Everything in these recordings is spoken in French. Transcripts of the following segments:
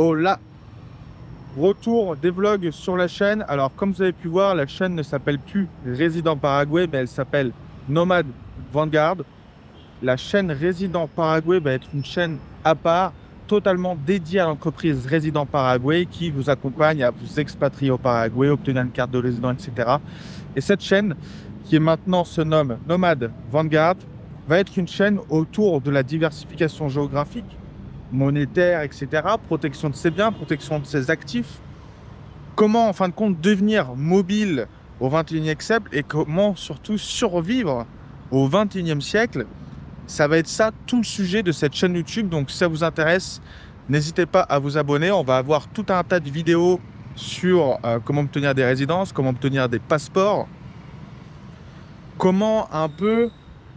Oh là, retour des vlogs sur la chaîne. Alors comme vous avez pu voir, la chaîne ne s'appelle plus Résident Paraguay, mais elle s'appelle Nomad Vanguard. La chaîne Résident Paraguay va être une chaîne à part, totalement dédiée à l'entreprise Résident Paraguay qui vous accompagne à vous expatrier au Paraguay, obtenir une carte de résident, etc. Et cette chaîne, qui maintenant se nomme Nomad Vanguard, va être une chaîne autour de la diversification géographique, monétaire, etc. Protection de ses biens, protection de ses actifs. Comment, en fin de compte, devenir mobile au 21e siècle et comment surtout survivre au 21e siècle. Ça va être ça, tout le sujet de cette chaîne YouTube. Donc, si ça vous intéresse, n'hésitez pas à vous abonner. On va avoir tout un tas de vidéos sur comment obtenir des résidences, comment obtenir des passeports, comment un peu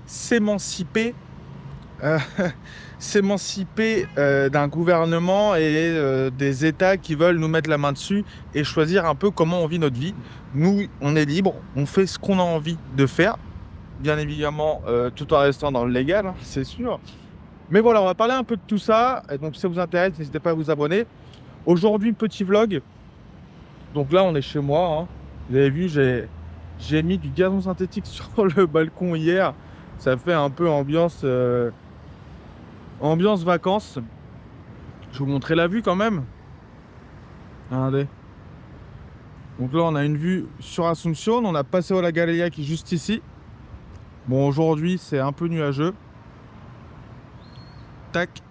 s'émanciper d'un gouvernement et des États qui veulent nous mettre la main dessus et choisir un peu comment on vit notre vie. Nous, on est libre, on fait ce qu'on a envie de faire, bien évidemment, tout en restant dans le légal, hein, c'est sûr. Mais voilà, on va parler un peu de tout ça. Et donc, si ça vous intéresse, n'hésitez pas à vous abonner. Aujourd'hui, petit vlog. Donc là, on est chez moi. Hein. Vous avez vu, j'ai mis du gazon synthétique sur le balcon hier. Ça fait un peu ambiance vacances. Je vais vous montrer la vue quand même. Regardez. Donc là, on a une vue sur Asunción. On a Paseo La Galeria qui est juste ici. Bon, aujourd'hui, c'est un peu nuageux. Tac.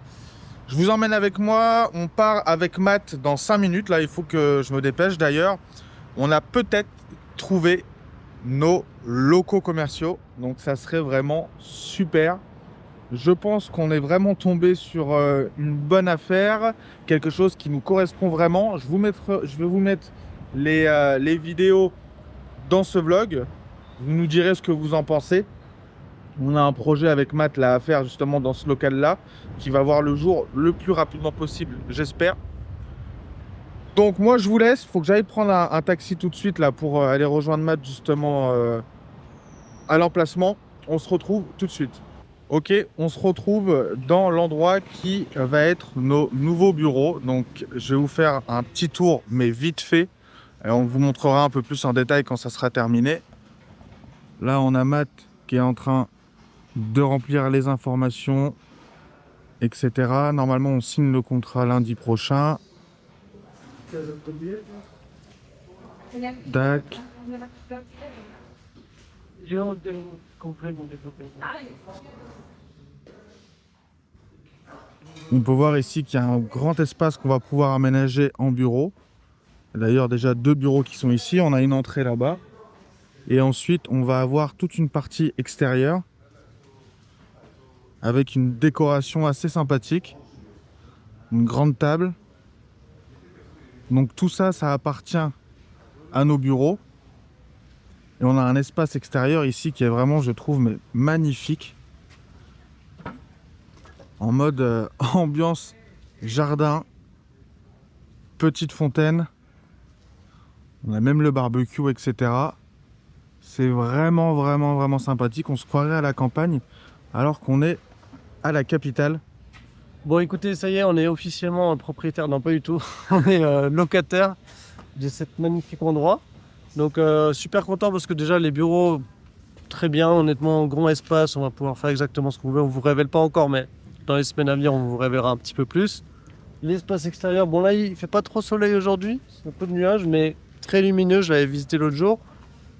Je vous emmène avec moi. On part avec Matt dans 5 minutes. Là, il faut que je me dépêche. D'ailleurs, on a peut-être trouvé nos locaux commerciaux. Donc, ça serait vraiment super. Je pense qu'on est vraiment tombé sur une bonne affaire, quelque chose qui nous correspond vraiment. Je vais vous mettre les vidéos dans ce vlog. Vous nous direz ce que vous en pensez. On a un projet avec Matt là, à faire justement dans ce local-là, qui va voir le jour le plus rapidement possible, j'espère. Donc moi, je vous laisse. Il faut que j'aille prendre un taxi tout de suite là pour aller rejoindre Matt justement à l'emplacement. On se retrouve tout de suite. Ok, on se retrouve dans l'endroit qui va être nos nouveaux bureaux. Donc, je vais vous faire un petit tour, mais vite fait. Et on vous montrera un peu plus en détail quand ça sera terminé. Là, on a Matt qui est en train de remplir les informations, etc. Normalement, on signe le contrat lundi prochain. Tac. On peut voir ici qu'il y a un grand espace qu'on va pouvoir aménager en bureau. D'ailleurs, déjà 2 bureaux qui sont ici. On a une entrée là-bas. Et ensuite, on va avoir toute une partie extérieure avec une décoration assez sympathique. Une grande table. Donc tout ça, ça appartient à nos bureaux. Et on a un espace extérieur ici qui est vraiment, je trouve, mais magnifique. En mode ambiance jardin, petite fontaine. On a même le barbecue, etc. C'est vraiment, vraiment, vraiment sympathique. On se croirait à la campagne alors qu'on est à la capitale. Bon, écoutez, ça y est, on est officiellement propriétaire. Non, pas du tout. On est locataire de cet magnifique endroit. Donc, super content parce que déjà, les bureaux, très bien, honnêtement, grand espace. On va pouvoir faire exactement ce qu'on veut. On ne vous révèle pas encore, mais dans les semaines à venir, on vous révélera un petit peu plus. L'espace extérieur, bon là, il fait pas trop soleil aujourd'hui. C'est un peu de nuages, mais très lumineux. Je l'avais visité l'autre jour.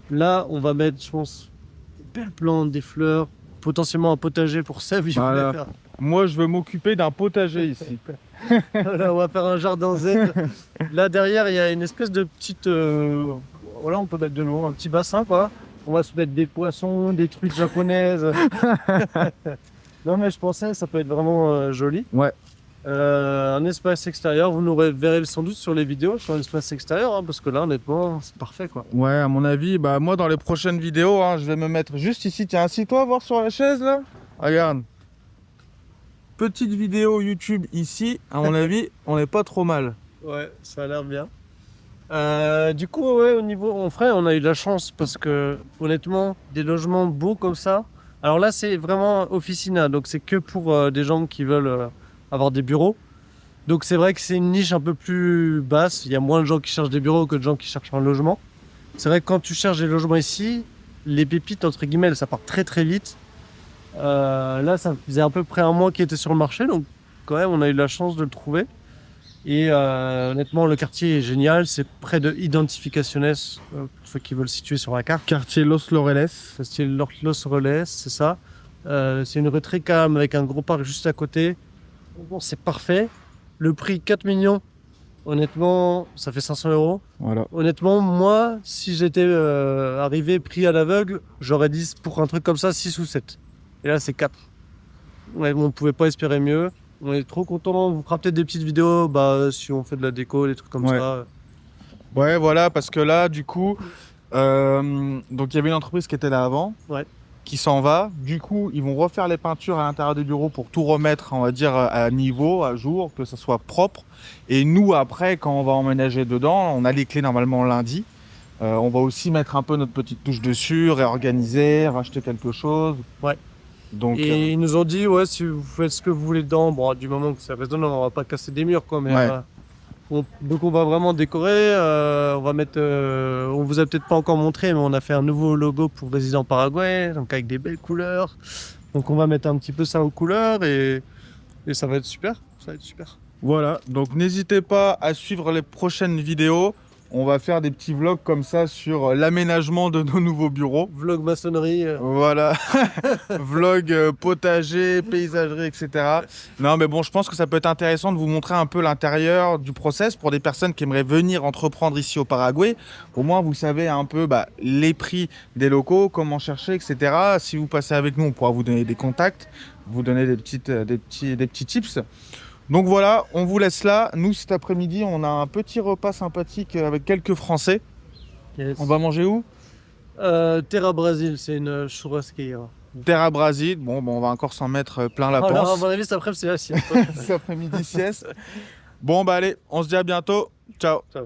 Là, on va mettre, je pense, des belles plantes, des fleurs, potentiellement un potager pour Seb. Voilà. Moi, je veux m'occuper d'un potager ici. Voilà, on va faire un jardin zen. Là, derrière, il y a une espèce de petite... Voilà, on peut mettre de l'eau, un petit bassin, quoi. On va se mettre des poissons, des trucs japonaises. Non, mais je pensais, ça peut être vraiment joli. Ouais. Un espace extérieur, vous nous verrez sans doute sur les vidéos, sur l'espace extérieur, hein, parce que là, honnêtement, c'est parfait, quoi. Ouais, à mon avis, bah moi, dans les prochaines vidéos, hein, je vais me mettre juste ici. Tiens, assis-toi, voir sur la chaise, là. Regarde. Petite vidéo YouTube ici, à mon avis, on n'est pas trop mal. Ouais, ça a l'air bien. Du coup, ouais, au niveau on a eu de la chance parce que, honnêtement, des logements beaux comme ça. Alors là, c'est vraiment officina, donc c'est que pour des gens qui veulent avoir des bureaux. Donc c'est vrai que c'est une niche un peu plus basse. Il y a moins de gens qui cherchent des bureaux que de gens qui cherchent un logement. C'est vrai que quand tu cherches des logements ici, les pépites, entre guillemets, ça part très très vite. Là, ça faisait à peu près un mois qu'il était sur le marché, donc quand même, on a eu la chance de le trouver. Et honnêtement, le quartier est génial. C'est près de Identificaciones, pour ceux qui veulent situer sur la carte. Quartier Los Laureles. C'est Los Roles, c'est ça. C'est une rue très calme avec un gros parc juste à côté. Bon, c'est parfait. Le prix 4 millions. Honnêtement, ça fait 500 €. Voilà. Honnêtement, moi, si j'étais arrivé pris à l'aveugle, j'aurais dit pour un truc comme ça 6 ou 7. Et là, c'est 4. Ouais, on ne pouvait pas espérer mieux. On est trop content. On vous fera peut-être des petites vidéos si on fait de la déco, des trucs comme ça. Ouais, voilà, parce que là, du coup, donc il y avait une entreprise qui était là avant, qui s'en va. Du coup, ils vont refaire les peintures à l'intérieur du bureau pour tout remettre, on va dire, à niveau, à jour, que ça soit propre. Et nous, après, quand on va emménager dedans, on a les clés normalement lundi. On va aussi mettre un peu notre petite touche dessus, réorganiser, racheter quelque chose. Ouais. Donc, et ils nous ont dit, ouais, si vous faites ce que vous voulez dedans, bon, du moment que ça résonne, on va pas casser des murs, quoi. Mais, donc on va vraiment décorer. On va mettre, on vous a peut-être pas encore montré, mais on a fait un nouveau logo pour Résident Paraguay, donc avec des belles couleurs. Donc on va mettre un petit peu ça aux couleurs et ça va être super. Ça va être super. Voilà, donc n'hésitez pas à suivre les prochaines vidéos. On va faire des petits vlogs comme ça sur l'aménagement de nos nouveaux bureaux. Vlog maçonnerie. Voilà, vlog potager, paysagerie, etc. Non mais bon, je pense que ça peut être intéressant de vous montrer un peu l'intérieur du process pour des personnes qui aimeraient venir entreprendre ici au Paraguay. Au moins, vous savez un peu les prix des locaux, comment chercher, etc. Si vous passez avec nous, on pourra vous donner des contacts, vous donner des petits tips. Donc voilà, on vous laisse là. Nous, cet après-midi, on a un petit repas sympathique avec quelques Français. Yes. On va manger où? Terra Brasil, c'est une churrasqueria. Terra Brasil. Bon, on va encore s'en mettre plein la panse. Alors, à mon avis, cet après-midi, c'est la sieste. Cet après-midi, sieste. Bon, allez, on se dit à bientôt. Ciao. Ciao.